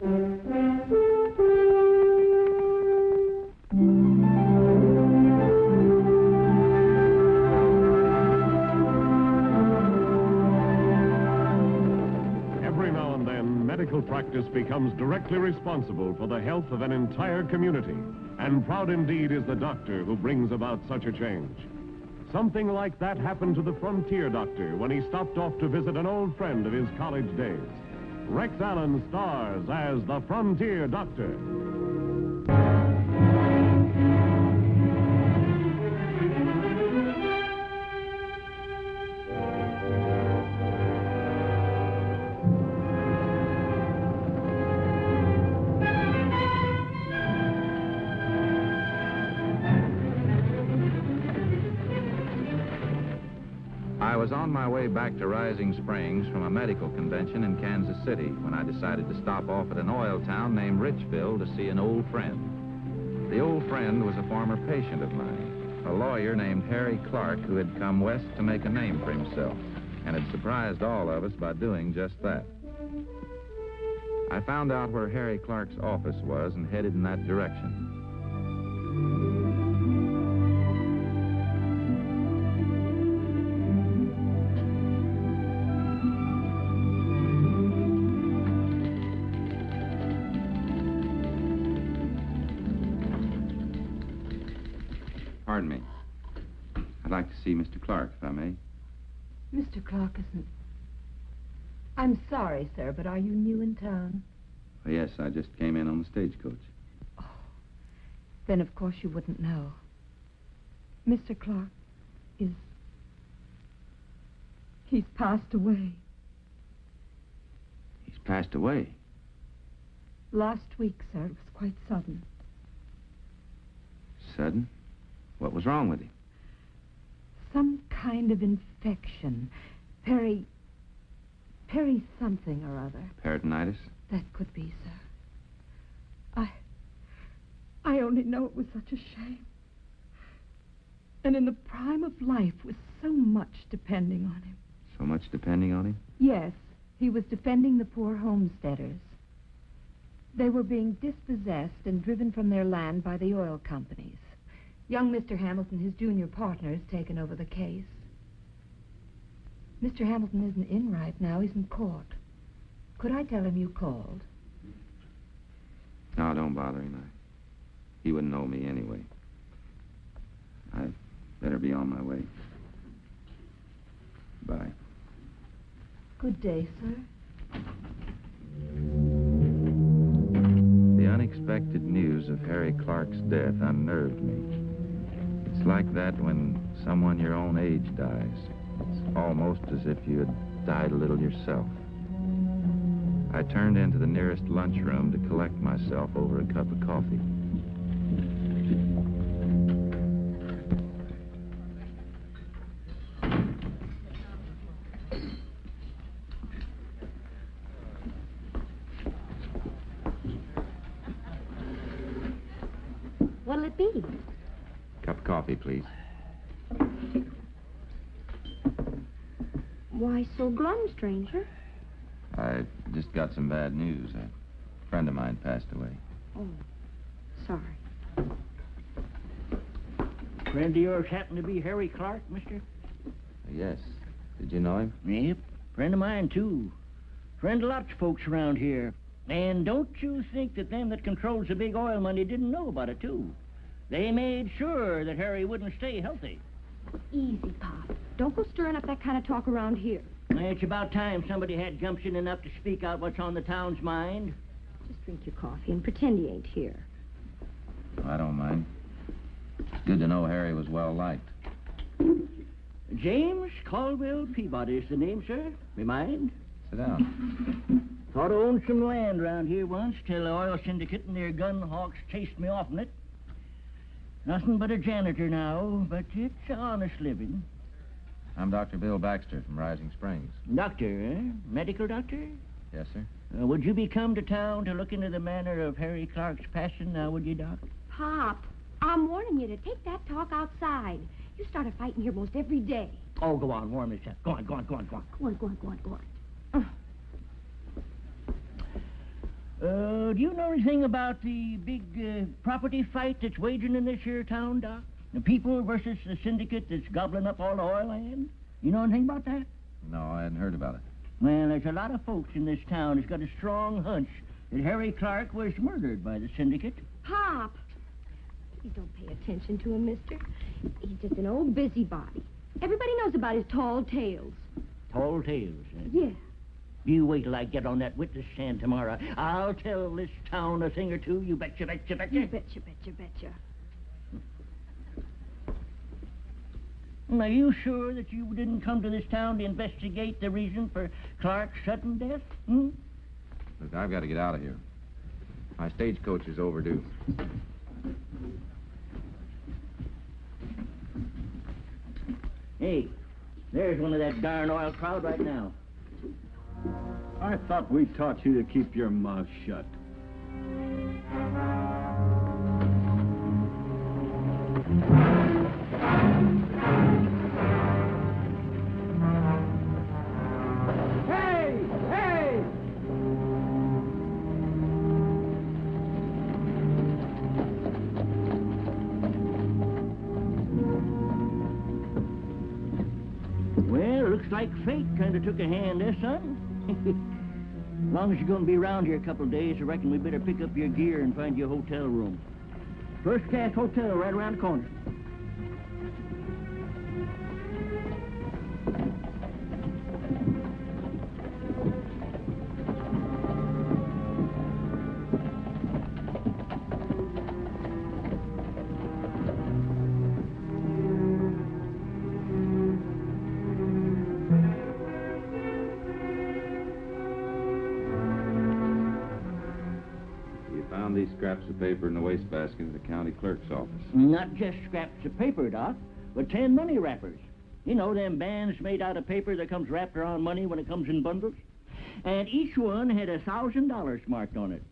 Every now and then, medical practice becomes directly responsible for the health of an entire community. And proud indeed is the doctor who brings about such a change. Something like that happened to the frontier doctor when he stopped off to visit an old friend of his college days. Rex Allen stars as the Frontier Doctor. I was on my way back to Rising Springs from a medical convention in Kansas City when I decided to stop off at an oil town named Richville to see an old friend. The old friend was a former patient of mine, a lawyer named Harry Clark who had come west to make a name for himself and had surprised all of us by doing just that. I found out where Harry Clark's office was and headed in that direction. Pardon me. I'd like to see Mr. Clark, if I may. Mr. Clark isn't... I'm sorry, sir, but are you new in town? Well, yes, I just came in on the stagecoach. Oh, then of course you wouldn't know. Mr. Clark is... He's passed away. He's passed away? Last week, sir. It was quite sudden. Sudden? What was wrong with him? Some kind of infection. Peri something or other. Peritonitis? That could be, sir. I only know it was such a shame. And in the prime of life, with so much depending on him. So much depending on him? Yes, he was defending the poor homesteaders. They were being dispossessed and driven from their land by the oil companies. Young Mr. Hamilton, his junior partner, has taken over the case. Mr. Hamilton isn't in right now. He's in court. Could I tell him you called? No, don't bother him. He wouldn't know me anyway. I'd better be on my way. Bye. Good day, sir. The unexpected news of Harry Clark's death unnerved me. It's like that when someone your own age dies. It's almost as if you had died a little yourself. I turned into the nearest lunchroom to collect myself over a cup of coffee. What'll it be? Cup of coffee, please. Why so glum, stranger? I just got some bad news. A friend of mine passed away. Oh, sorry. Friend of yours happen to be Harry Clark, mister? Yes. Did you know him? Yep, friend of mine, too. Friend of lots of folks around here. And don't you think that them that controls the big oil money didn't know about it, too? They made sure that Harry wouldn't stay healthy. Easy, Pop. Don't go stirring up that kind of talk around here. It's about time somebody had gumption enough to speak out what's on the town's mind. Just drink your coffee and pretend he ain't here. I don't mind. It's good to know Harry was well liked. James Caldwell Peabody is the name, sir. Me mind? Sit down. Thought I owned some land around here once till the oil syndicate and their gun hawks chased me off in it. Nothing but a janitor now, but it's an honest living. I'm Dr. Bill Baxter from Rising Springs. Doctor, eh? Medical doctor? Yes, sir. Would you be come to town to look into the manner of Harry Clark's passing now, would you, Doc? Pop, I'm warning you to take that talk outside. You start a fighting here most every day. Oh, go on, warm yourself. Go on, go on, go on, go on. Go on, go on, go on, go on. Do you know anything about the big property fight that's waging in this here town, Doc? The people versus the syndicate that's gobbling up all the oil land? You know anything about that? No, I hadn't heard about it. Well, there's a lot of folks in this town that's got a strong hunch that Harry Clark was murdered by the syndicate. Pop! Please don't pay attention to him, mister. He's just an old busybody. Everybody knows about his tall tales. Tall tales, eh? Yeah. You wait till I get on that witness stand tomorrow. I'll tell this town a thing or two. You betcha, betcha, betcha. You betcha, betcha, betcha. Are you sure that you didn't come to this town to investigate the reason for Clark's sudden death? Hmm? Look, I've got to get out of here. My stagecoach is overdue. Hey, there's one of that darn oil crowd right now. I thought we taught you to keep your mouth shut. Hey! Hey! Well, looks like fate kind of took a hand there, son. As long as you're going to be around here a couple of days, I reckon we better pick up your gear and find you a hotel room. First Class Hotel right around the corner. These scraps of paper in the wastebasket of the county clerk's office. Not just scraps of paper, Doc, but 10 money wrappers. You know, them bands made out of paper that comes wrapped around money when it comes in bundles. And each one had $1,000 marked on it.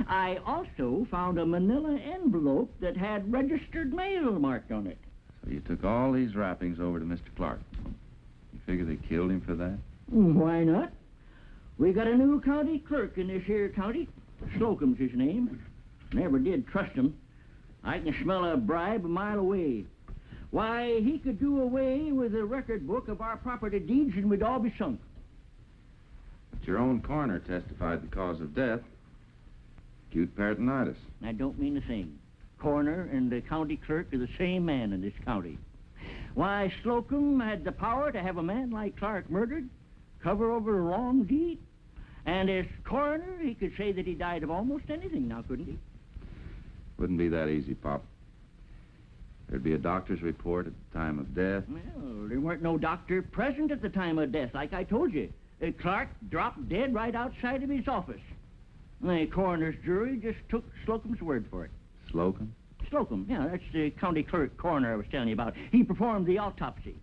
I also found a manila envelope that had registered mail marked on it. So you took all these wrappings over to Mr. Clark. You figure they killed him for that? Why not? We got a new county clerk in this here county. Slocum's his name. Never did trust him. I can smell a bribe a mile away. Why, he could do away with the record book of our property deeds and we'd all be sunk. But your own coroner testified the cause of death. Acute peritonitis. I don't mean a thing. Coroner and the county clerk are the same man in this county. Why, Slocum had the power to have a man like Clark murdered, cover over a wrong deed. And as coroner, he could say that he died of almost anything now, couldn't he? Wouldn't be that easy, Pop. There'd be a doctor's report at the time of death. Well, there weren't no doctor present at the time of death, like I told you. Clark dropped dead right outside of his office. The coroner's jury just took Slocum's word for it. Slocum? Slocum, yeah, that's the county clerk coroner I was telling you about. He performed the autopsy.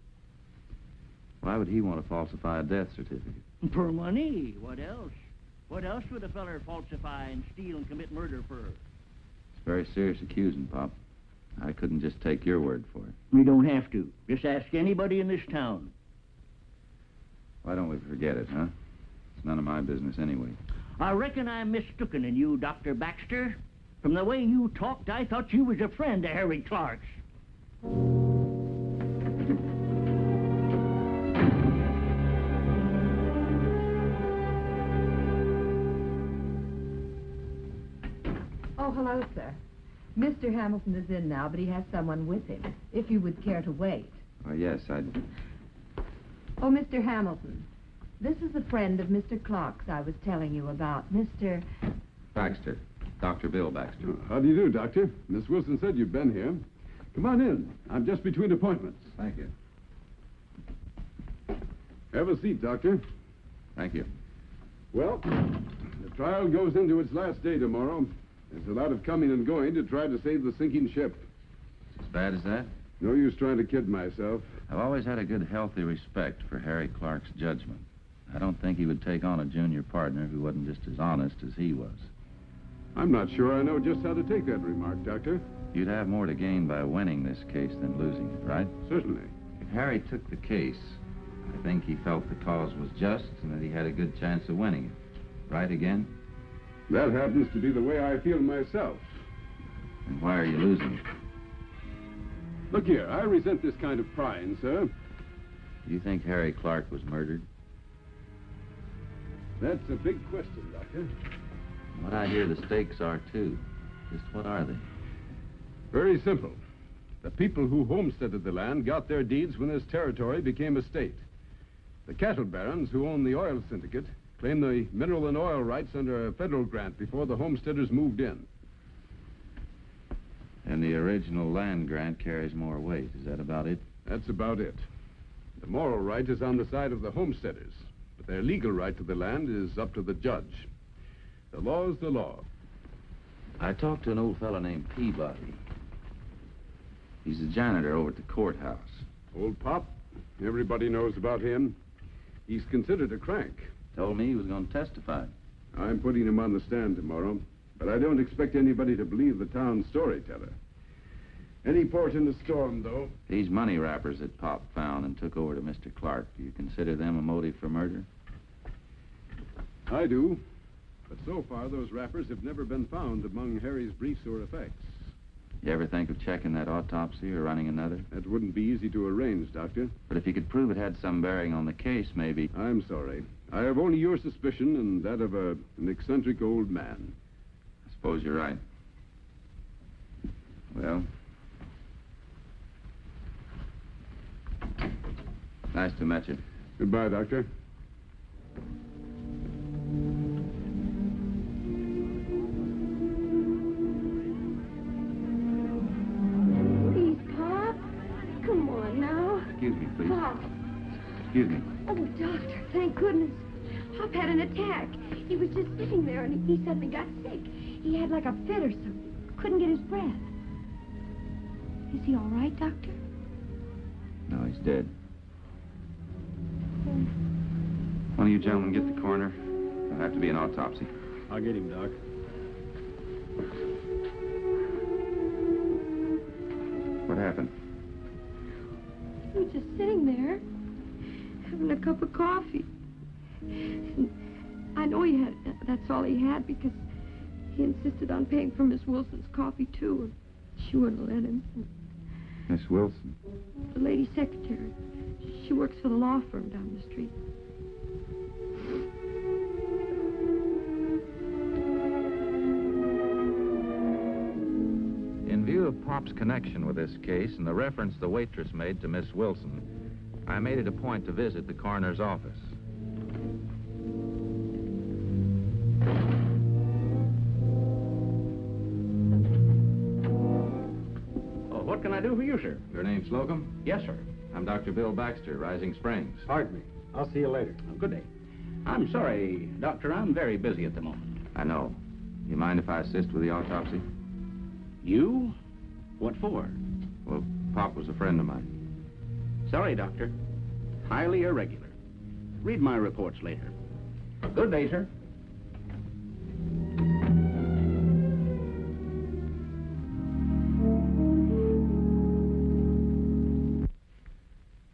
Why would he want to falsify a death certificate? For money. What else? What else would a feller falsify and steal and commit murder for? It's very serious accusing, Pop. I couldn't just take your word for it. We don't have to. Just ask anybody in this town. Why don't we forget it, huh? It's none of my business anyway. I reckon I'm mistooken in you, Dr. Baxter. From the way you talked, I thought you was a friend of Harry Clark's. Oh, hello, sir. Mr. Hamilton is in now, but he has someone with him, if you would care to wait. Oh, yes, I'd... Oh, Mr. Hamilton, this is a friend of Mr. Clark's I was telling you about, Mr. Baxter. Dr. Bill Baxter. How do you do, Doctor? Miss Wilson said you'd been here. Come on in. I'm just between appointments. Thank you. Have a seat, Doctor. Thank you. Well, the trial goes into its last day tomorrow. There's a lot of coming and going to try to save the sinking ship. As bad as that? No use trying to kid myself. I've always had a good, healthy respect for Harry Clark's judgment. I don't think he would take on a junior partner who wasn't just as honest as he was. I'm not sure I know just how to take that remark, Doctor. You'd have more to gain by winning this case than losing it, right? Certainly. If Harry took the case, I think he felt the cause was just and that he had a good chance of winning it. Right again? That happens to be the way I feel myself. And why are you losing it? Look here, I resent this kind of prying, sir. Do you think Harry Clark was murdered? That's a big question, Doctor. What I hear the stakes are, too. Just what are they? Very simple. The people who homesteaded the land got their deeds when this territory became a state. The cattle barons who own the oil syndicate claimed the mineral and oil rights under a federal grant before the homesteaders moved in. And the original land grant carries more weight. Is that about it? That's about it. The moral right is on the side of the homesteaders, but their legal right to the land is up to the judge. The law is the law. I talked to an old fellow named Peabody. He's a janitor over at the courthouse. Old Pop, everybody knows about him. He's considered a crank. Told me he was going to testify. I'm putting him on the stand tomorrow, but I don't expect anybody to believe the town storyteller. Any port in the storm, though. These money wrappers that Pop found and took over to Mr. Clark, do you consider them a motive for murder? I do. But so far, those wrappers have never been found among Harry's briefs or effects. You ever think of checking that autopsy or running another? That wouldn't be easy to arrange, Doctor. But if you could prove it had some bearing on the case, maybe... I'm sorry. I have only your suspicion and that of an eccentric old man. I suppose you're right. Well... Nice to meet you. Goodbye, Doctor. Please, Pop. Come on now. Excuse me, please. Pop. Excuse me. Oh, Doctor, thank goodness. Pop had an attack. He was just sitting there and he suddenly got sick. He had like a fit or something. Couldn't get his breath. Is he all right, Doctor? No, he's dead. One of you gentlemen get the coroner. There'll have to be an autopsy. I'll get him, Doc. What happened? He was just sitting there, having a cup of coffee. And I know that's all he had because he insisted on paying for Miss Wilson's coffee, too. And she wouldn't let him. Miss Wilson? The lady secretary. She works for the law firm down the street. In view of Pop's connection with this case and the reference the waitress made to Miss Wilson, I made it a point to visit the coroner's office. Oh, what can I do for you, sir? Your name's Slocum? Yes, sir. I'm Dr. Bill Baxter, Rising Springs. Pardon me. I'll see you later. Oh, good day. I'm sorry, Doctor. I'm very busy at the moment. I know. You mind if I assist with the autopsy? You? What for? Well, Pop was a friend of mine. Sorry, Doctor. Highly irregular. Read my reports later. Good day, sir.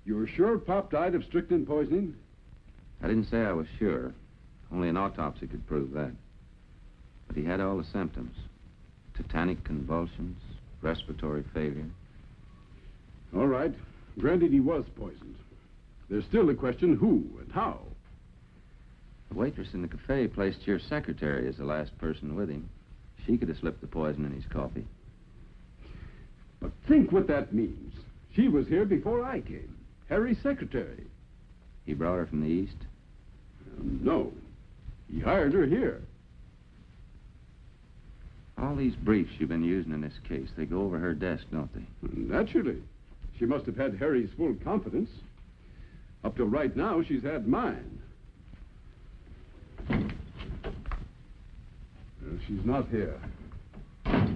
You're sure Pop died of strychnine poisoning? I didn't say I was sure. Only an autopsy could prove that. But he had all the symptoms. Tetanic convulsions, respiratory failure. All right. Granted he was poisoned. There's still the question who and how. The waitress in the cafe placed your secretary as the last person with him. She could have slipped the poison in his coffee. But think what that means. She was here before I came. Harry's secretary. He brought her from the east? No. He hired her here. All these briefs you've been using in this case, they go over her desk, don't they? Naturally. She must have had Harry's full confidence. Up till right now, she's had mine. She's not here. I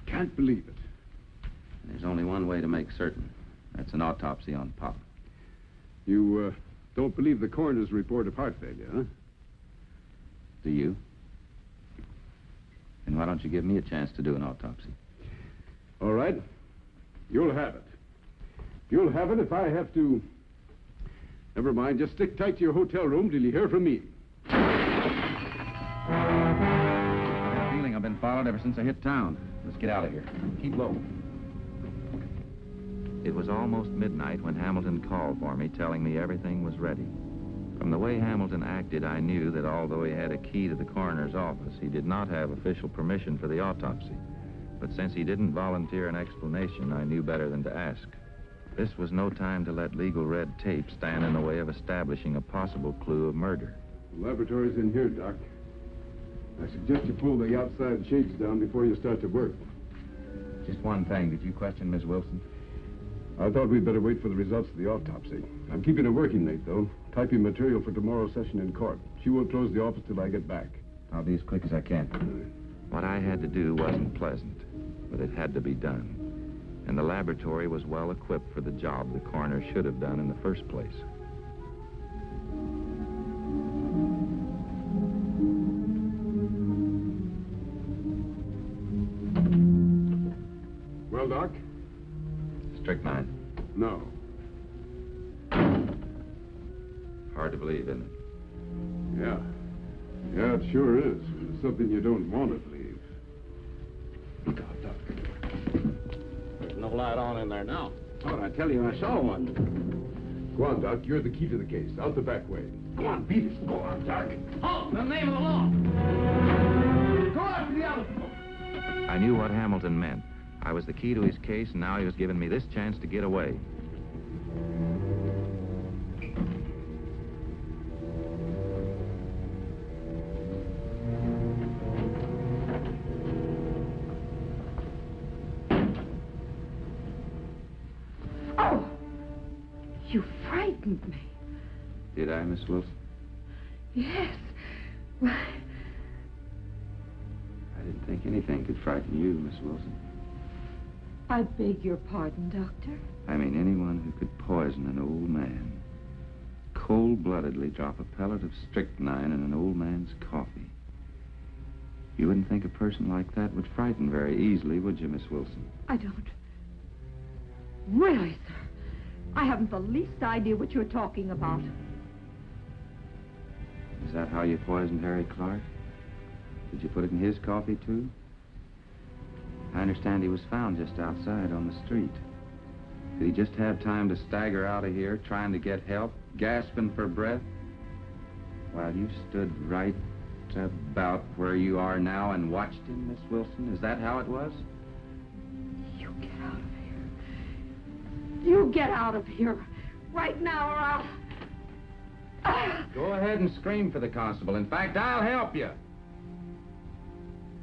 can't believe it. There's only one way to make certain. That's an autopsy on Pop. You, don't believe the coroner's report of heart failure, huh? Do you? Then why don't you give me a chance to do an autopsy? All right. You'll have it. You'll have it if I have to... Never mind, just stick tight to your hotel room till you hear from me. I've been followed ever since I hit town. Let's get out of here. Keep low. It was almost midnight when Hamilton called for me, telling me everything was ready. From the way Hamilton acted, I knew that although he had a key to the coroner's office, he did not have official permission for the autopsy. But since he didn't volunteer an explanation, I knew better than to ask. This was no time to let legal red tape stand in the way of establishing a possible clue of murder. The laboratory's in here, Doc. I suggest you pull the outside shades down before you start to work. Just one thing. Did you question Miss Wilson? I thought we'd better wait for the results of the autopsy. I'm keeping her working late, though. Typing material for tomorrow's session in court. She won't close the office till I get back. I'll be as quick as I can. What I had to do wasn't pleasant, but it had to be done. And the laboratory was well equipped for the job the coroner should have done in the first place. Well, Doc? Strychnine. No. Hard to believe, isn't it? Yeah. Yeah, it sure is. It's something you don't want to believe. Look out, Doc. There's no light on in there now. Oh, I tell you, I saw one. Go on, Doc. You're the key to the case. Out the back way. Go on, beat it. Go on, Doc. Halt! In the name of the law! Go out to the other. I knew what Hamilton meant. I was the key to his case, and now he was giving me this chance to get away. Oh! You frightened me. Did I, Miss Wilson? Yes. Why, I didn't think anything could frighten you, Miss Wilson. I beg your pardon, Doctor. I mean anyone who could poison an old man. Cold-bloodedly drop a pellet of strychnine in an old man's coffee. You wouldn't think a person like that would frighten very easily, would you, Miss Wilson? I don't. Really, sir. I haven't the least idea what you're talking about. Is that how you poisoned Harry Clark? Did you put it in his coffee, too? I understand he was found just outside on the street. Did he just have time to stagger out of here, trying to get help, gasping for breath, while you stood right about where you are now and watched him, Miss Wilson? Is that how it was? You get out of here. You get out of here. Right now, or I'll... Go ahead and scream for the constable. In fact, I'll help you.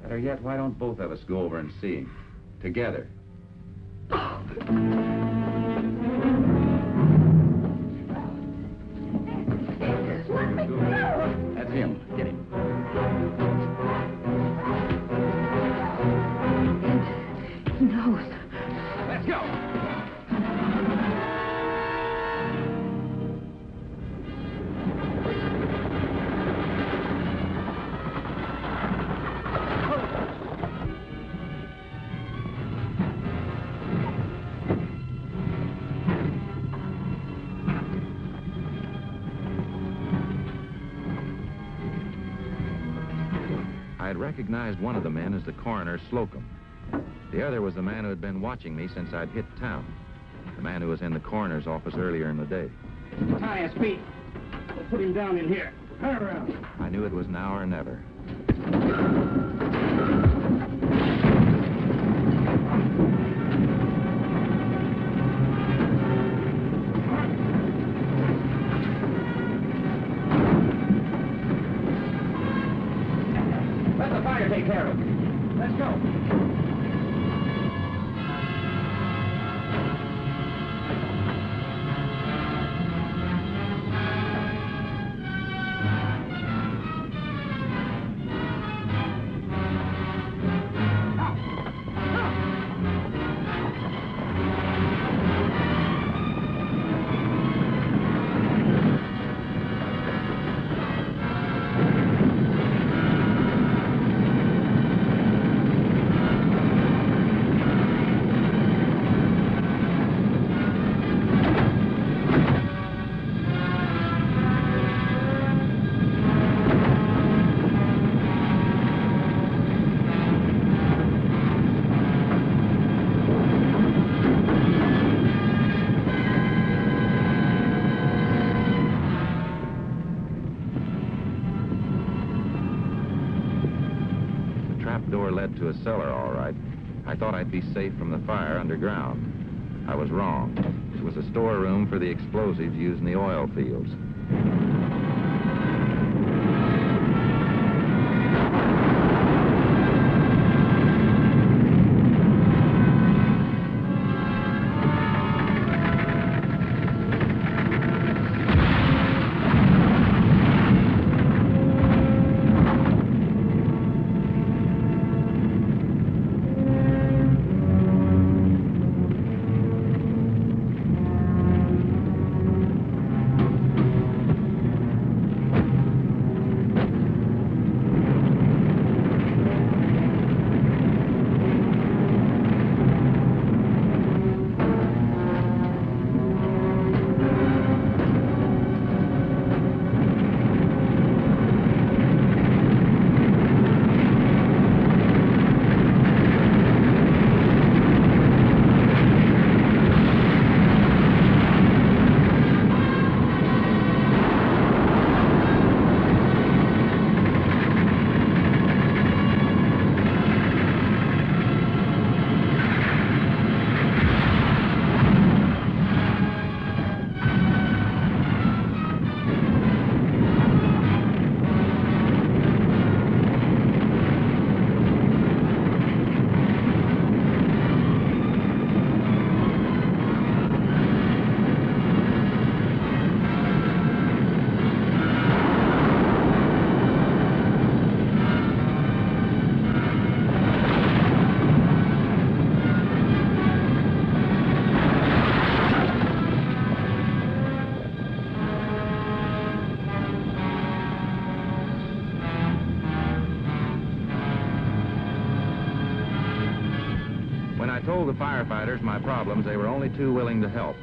Better yet, why don't both of us go over and see him? Together. Let me go! That's him. Get him. He knows. Let's go. I had recognized one of the men as the coroner, Slocum. The other was the man who had been watching me since I'd hit town. The man who was in the coroner's office earlier in the day. Tie his feet. We'll put him down in here. Turn around. I knew it was now or never. Let the fire take care of it. Let's go. trapdoor led to a cellar, all right. I thought I'd be safe from the fire underground. I was wrong. It was a storeroom for the explosives used in the oil fields. Told the firefighters my problems, they were only too willing to help.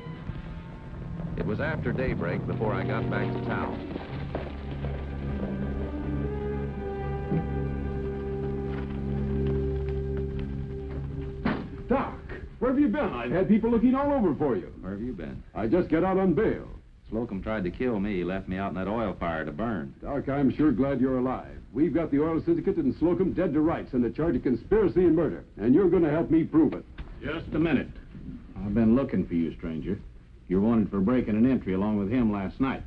It was after daybreak before I got back to town. Doc, where have you been? I've had people looking all over for you. Where have you been? I just got out on bail. Slocum tried to kill me. He left me out in that oil fire to burn. Doc, I'm sure glad you're alive. We've got the oil syndicate and Slocum dead to rights on the charge of conspiracy and murder, and you're going to help me prove it. Just a minute. I've been looking for you, stranger. You're wanted for breaking an entry along with him last night.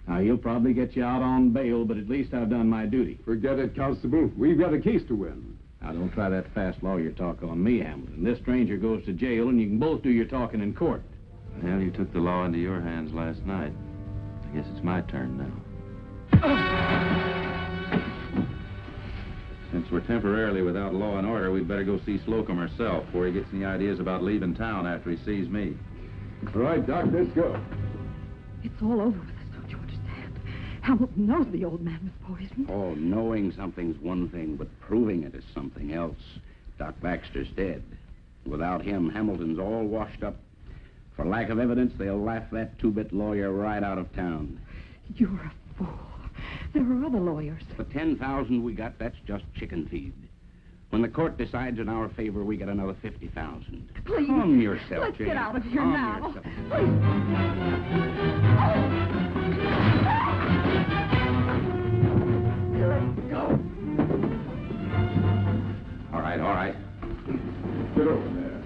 Now, he'll probably get you out on bail, but at least I've done my duty. Forget it, Constable. We've got a case to win. Now, don't try that fast lawyer talk on me, Hamilton. This stranger goes to jail, and you can both do your talking in court. Well, you took the law into your hands last night. I guess it's my turn now. Since we're temporarily without law and order, we'd better go see Slocum herself before he gets any ideas about leaving town after he sees me. All right, Doc, let's go. It's all over with us, don't you understand? Hamilton knows the old man was poisoned. Oh, knowing something's one thing, but proving it is something else. Doc Baxter's dead. Without him, Hamilton's all washed up. For lack of evidence, they'll laugh that two-bit lawyer right out of town. You're a fool. There are other lawyers. The 10,000 we got, that's just chicken feed. When the court decides in our favor, we get another 50,000. Please. Calm yourself, Let's Jane. get out of here Calm now. yourself. Please. Let's go. All right, all right. Get over there.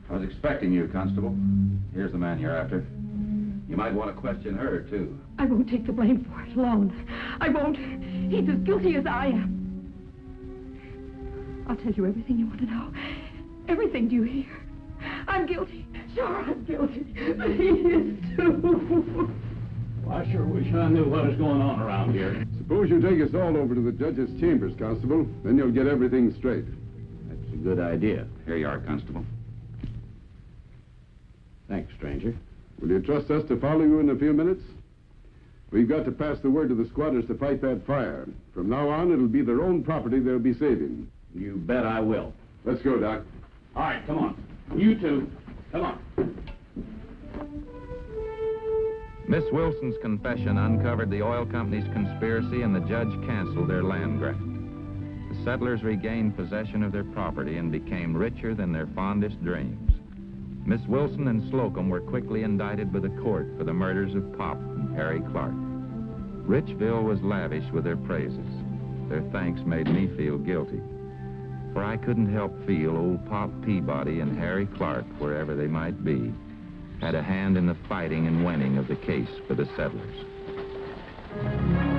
I was expecting you, Constable. Here's the man you're after. You might want to question her, too. I won't take the blame for it alone. I won't. He's as guilty as I am. I'll tell you everything you want to know. Everything, do you hear? I'm guilty. Sure, I'm guilty. But he is, too. Well, I sure wish I knew what is going on around here. Suppose you take us all over to the judge's chambers, Constable. Then you'll get everything straight. That's a good idea. Here you are, Constable. Thanks, stranger. Will you trust us to follow you in a few minutes? We've got to pass the word to the squatters to fight that fire. From now on, it'll be their own property they'll be saving. You bet I will. Let's go, Doc. All right, come on. You two. Come on. Miss Wilson's confession uncovered the oil company's conspiracy, and the judge canceled their land grant. The settlers regained possession of their property and became richer than their fondest dreams. Miss Wilson and Slocum were quickly indicted by the court for the murders of Pop and Harry Clark. Richville was lavish with their praises. Their thanks made me feel guilty, for I couldn't help feel old Pop Peabody and Harry Clark, wherever they might be, had a hand in the fighting and winning of the case for the settlers.